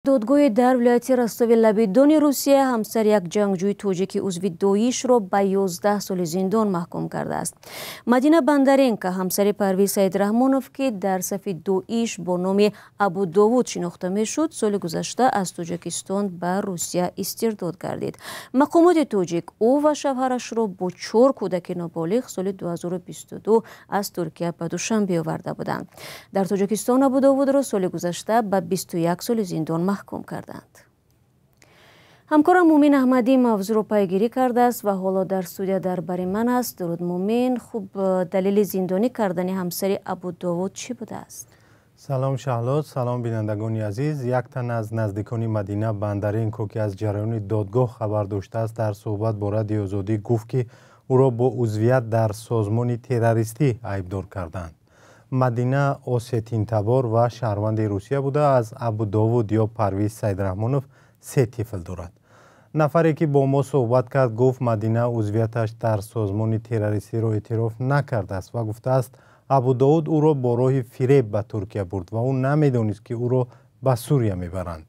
دادگاه در ولایت رستاو لبیدون روسیه همسر یک جنگجوی توجیکی عضو داعش را به 11 سال زندان محکوم کرده است. مدینه بندرینکا همسر پرویز سیدرحمانوف که در صف داعش با نام ابو داوود شناخته میشد، سال گذشته از تاجیکستان به روسیه استرداد گردید. مقامات تاجیک او و شوهرش را با 4 کودک نابالغ سال 2022 از ترکیه به دوشنبه آورده بودند. در تاجیکستان ابو داوود را سال گذشته به 21 سال زندان محکوم کردند. همکارم مومین احمدی موضوع را پیگیری کرده است و حالا در استودیو در بر من است. درود مومین. خوب، دلیل زندانی کردن همسر ابو داوود چی بوده است؟ سلام شهلا، سلام بینندگان عزیز. یک تن از نزدیکان مدینه بندرینکو که از جریان دادگاه خبر داشته است در صحبت با رادیو آزادی گفت که او را با عضویت در سازمان تروریستی ایبدار کردند. مدینه آسیتین تبار و شهروند روسیه بوده. از ابو داوود یا پرویز سیدرحمانوف 3 طفل دارد. نفری که با ما صحبت کرد گفت مدینه عضویتش در سازمان تروریستی را اعتراف نکرده است و گفته است ابو داوود او را با راه فریب به ترکیه برد و او نمیدانست که او را به سوریه میبرند.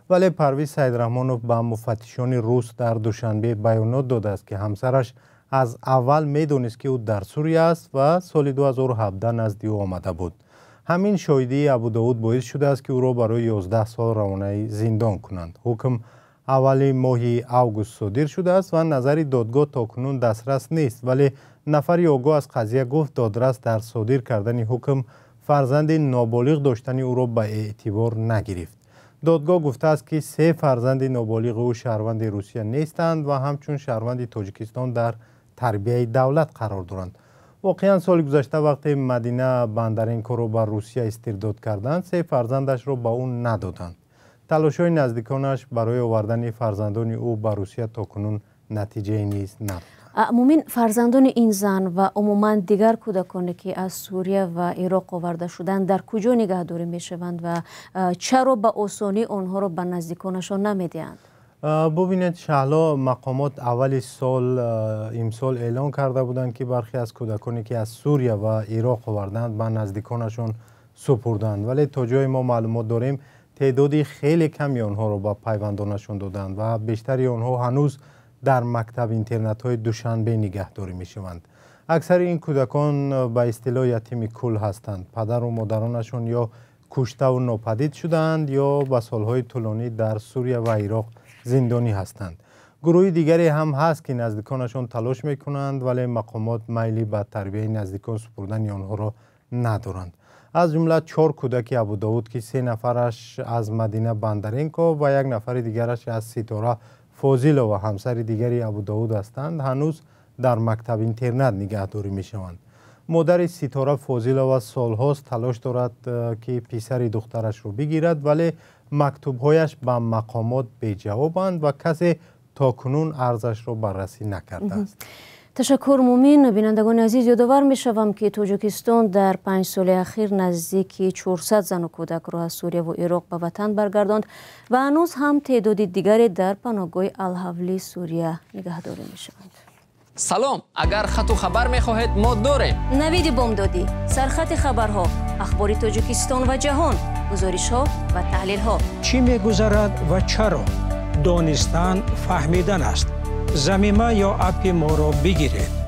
ولی پرویز سیدرحمانوف به مفتشان روس در دوشنبه بیانات داده است که همسرش از اول میدونست که او در سوریه است و سال 2017 نزد او آمده بود. همین شاهدی ابو داوود باعث شده است که او را برای 11 سال روانه زندان کنند. حکم اولی ماه اوگوست صادر شده است و نظر دادگاه تاکنون دسترس نیست، ولی نفری آگاه از قضیه گفت دادرس در صادر کردن حکم فرزند نابالغ داشتن او را به اعتبار نگرفت. دادگاه گفته است که 3 فرزند نابالغ او شهروند روسیه نیستند و همچون شهروند تاجیکستان در تربیه دولت قرار دارند. واقعا سال گذشته وقتی مدینه بندرینکو را به روسیه استرداد کردند 3 فرزندش را به او ندادند. تلاش‌های نزدیکانش برای آوردن فرزندان او به روسیه تاکنون نتیجه نیز نداد. مومین، فرزندان این زن و عموما دیگر کودکانی که از سوریه و عراق آورده شدند در کجا نگهداری میشوند و چرا به آسانی آنها را به نزدیکانشان نمیدهند؟ ببینید شهلا، مقامات اول سال امسال اعلان کرده بودند که برخی از کودکانی که از سوریه و عراق آوردند به نزدیکانشان سپردند، ولی تا جای ما معلومات داریم تعدادی خیلی کمی آنها را به پیوندانشان دادند و بیشتری آنها هنوز در مکتب اینترنت های دوشنبه نگهداری می شوند. اکثر این کودکان به اصطلاح یتیم کل هستند. پدر و مادرانشان یا کشته و ناپدید شدند یا به سالهای طولانی در سوریه و عراق زندانی هستند. گروه دیگری هم هست که نزدیکانشان تلاش می کنند ولی مقامات میلی به تربیه نزدیکان سپردن آنها را ندارند. از جمله 4 کودک ابو داوود که 3 نفرش از مدینه بندرینکو و 1 نفر دیگرش از ستاره فاضیلا و همسر دیگری ابو داوود هستند هنوز در مکتب اینترنت نگهداری می شوند. مادر ستاره فاضیلا و سالهاست تلاش دارد که پسر دخترش رو بگیرد ولی مکتوبهایش به مقامات بی جوابند و کسی تاکنون ارزش را بررسی نکرده است. تشکر مومین. بینندگان عزیز، یادآور می شوم که تاجیکستان در 5 سال اخیر نزدیک 400 زن و کودک را از سوریه و عراق به وطن برگرداند و هنوز هم تعداد دیگری در پناهگاه الحولی سوریه نگهداری می شوند. سلام، اگر خط و خبر می خواهید ما داریم. نوید بامدادی، سرخط خبرها، اخبار تاجیکستان و جهان، گزارش ها و تحلیل ها. چی می گذرد و چرا؟ دانستن فهمیدن است. زمینه یا اپ ما را بگیرید.